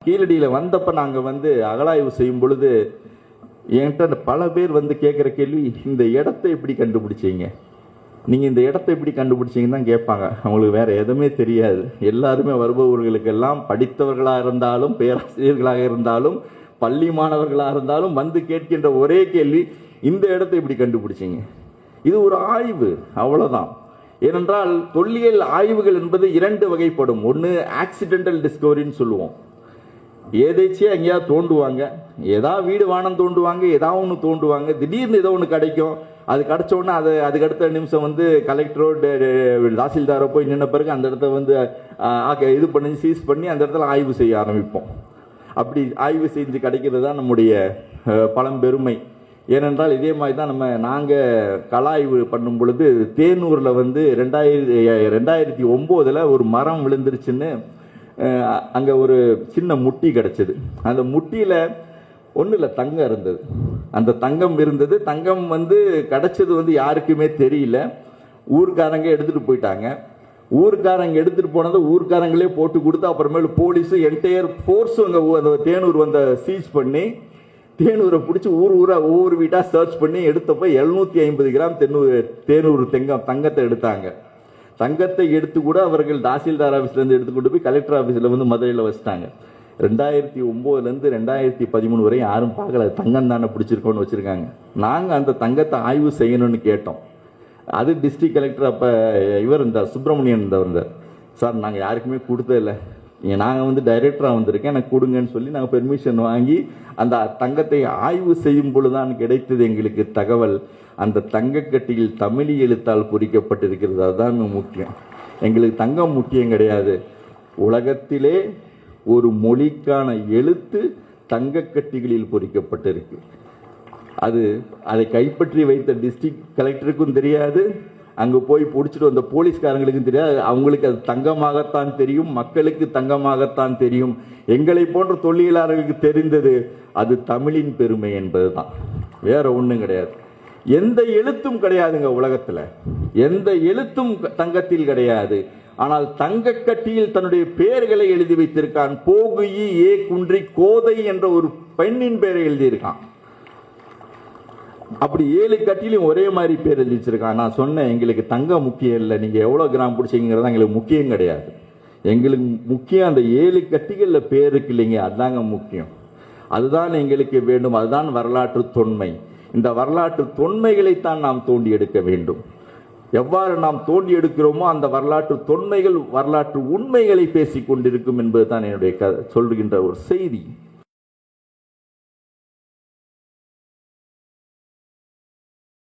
கீழடியில் வந்தப்ப நாங்கள் அகழாய்வு செய்யும் பொழுது என்கிட்ட பல பேர் கேட்குற கேள்வி, இந்த இடத்தை எப்படி கண்டுபிடிச்சீங்க, நீங்கள் இந்த இடத்தை எப்படி கண்டுபிடிச்சீங்கன்னு தான் கேட்பாங்க. அவங்களுக்கு வேற எதுவுமே தெரியாது. எல்லாருமே வருபவர்களுக்கெல்லாம் படித்தவர்களாக இருந்தாலும் பேராசிரியர்களாக இருந்தாலும் பள்ளி மாணவர்களாக இருந்தாலும் கேட்கின்ற ஒரே கேள்வி, இந்த இடத்தை எப்படி கண்டுபிடிச்சீங்க. இது ஒரு ஆய்வு, அவ்வளவுதான். ஏனென்றால் தொல்லியல் ஆய்வுகள் என்பது இரண்டு வகைப்படும். ஒன்று ஆக்சிடென்டல் டிஸ்கவரின்னு சொல்லுவோம். ஏதேச்சியா எங்கேயாவது தோண்டுவாங்க, ஏதாவது வீடு வானம் தோண்டுவாங்க, ஏதாவது ஒன்று தோண்டுவாங்க, திடீர்னு ஏதோ ஒன்று கிடைக்கும். அது கிடைச்ச உடனே அதுக்கு அடுத்த நிமிஷம் கலெக்டரோ தாசில்தாரோ போய் நின்ன பிறகு அந்த இடத்த இது பண்ணி சீஸ் பண்ணி அந்த இடத்துல ஆய்வு செய்ய ஆரம்பிப்போம். அப்படி ஆய்வு செஞ்சு கிடைக்கிறது தான் நம்முடைய பழம்பெருமை. ஏனென்றால் இதே மாதிரி தான் நாங்கள் கலாய்வு பண்ணும் பொழுது தேனூரில் 2009 ஒரு மரம் விழுந்துருச்சுன்னு அங்கே ஒரு சின்ன முட்டி கிடச்சிது. அந்த முட்டியில் ஒன்றும் இல்லை, தங்கம் இருந்தது. அந்த தங்கம் இருந்தது. தங்கம் கிடச்சது யாருக்குமே தெரியல. ஊர்க்காரங்க எடுத்துகிட்டு போயிட்டாங்க. ஊர்க்காரங்க எடுத்துகிட்டு போனதை ஊர்க்காரங்களே போட்டு கொடுத்து அப்புறமேலு போலீஸு என்டையர் ஃபோர்ஸும் அங்கே தேனூர் சீஸ் பண்ணி தேனூரை பிடிச்சி ஒவ்வொரு வீட்டாக சர்ச் பண்ணி எடுத்தப்போ 750 கிராம் தேனூர் தங்கத்தை எடுத்தாங்க. தங்கத்தை எடுத்து கூட அவர்கள் தாசில்தார் ஆஃபீஸ்லேருந்து எடுத்துக்கொண்டு போய் கலெக்டர் ஆஃபீஸில் மதுரையில் வச்சுட்டாங்க. 2009 2013 வரை யாரும் பார்க்கல. தங்கம் தானே பிடிச்சிருக்கோன்னு வச்சுருக்காங்க. நாங்கள் அந்த தங்கத்தை ஆய்வு செய்யணும்னு கேட்டோம். அது டிஸ்ட்ரிக்ட் கலெக்டர் அப்போ இவர் இருந்தார், சுப்பிரமணியன் இருந்தார். சார், நாங்கள் யாருக்குமே கொடுத்ததில்லை, நாங்கள் டைரக்டராக வந்திருக்கேன், எனக்கு கொடுங்கன்னு சொல்லி நாங்கள் பெர்மிஷன் வாங்கி அந்த தங்கத்தை ஆய்வு செய்யும் பொழுதுதான் கிடைத்தது எங்களுக்கு தகவல். அந்த தங்கக்கட்டியில் தமிழி எழுத்தால் பொறிக்கப்பட்டிருக்கிறது. அதுதான் முக்கியம். எங்களுக்கு தங்கம் முக்கியம் கிடையாது. உலகத்திலே ஒரு மொழிக்கான எழுத்து தங்கக்கட்டிகளில் பொறிக்கப்பட்டிருக்கு. அதை கைப்பற்றி வைத்த டிஸ்ட்ரிக்ட் கலெக்டருக்கும் தெரியாது, அங்கே போய் பிடிச்சிட்டு வந்த போலீஸ்காரங்களுக்கும் தெரியாது. அவங்களுக்கு அது தங்கமாகத்தான் தெரியும், மக்களுக்கு தங்கமாகத்தான் தெரியும். எங்களை போன்ற தொழிலாளர்களுக்கு தெரிந்தது அது தமிழின் பெருமை என்பதுதான், வேற ஒன்றும் கிடையாது. எந்த எழுத்தும் கிடையாதுங்க உலகத்தில், எந்த எழுத்தும் தங்கத்தில் கிடையாது. ஆனால் தங்கக்கட்டியில் தன்னுடைய பெயர்களை எழுதி வைத்திருக்கான். போகுயி ஏ குன்றி கோதை என்ற ஒரு பெண்ணின் பெயரை எழுதியிருக்கான். அப்படி 7 கட்டிலையும் ஒரே மாதிரி பேர் எழுதி வச்சிருக்கான். நான் சொன்னேன், எங்களுக்கு தங்கம் முக்கியம் இல்லை, நீங்க எவ்வளவு கிராம் பிடிச்சிங்கிறது எங்களுக்கு முக்கியம் கிடையாது. எங்களுக்கு முக்கியம் அந்த 7 கட்டிகளில் பேர் இருக்கு இல்லைங்க, அதுதாங்க முக்கியம். அதுதான் எங்களுக்கு வேண்டும். அதுதான் வரலாற்று தொன்மை. இந்த வரலாற்று தொன்மைகளைத்தான் நாம் தோண்டி எடுக்க வேண்டும். எவ்வாறு நாம் தோண்டி எடுக்கிறோமோ அந்த வரலாற்று தொன்மைகள் வரலாற்று உண்மைகளை பேசிக் கொண்டிருக்கும் என்பதுதான் என்னுடைய சொல்கின்ற ஒரு செய்தி.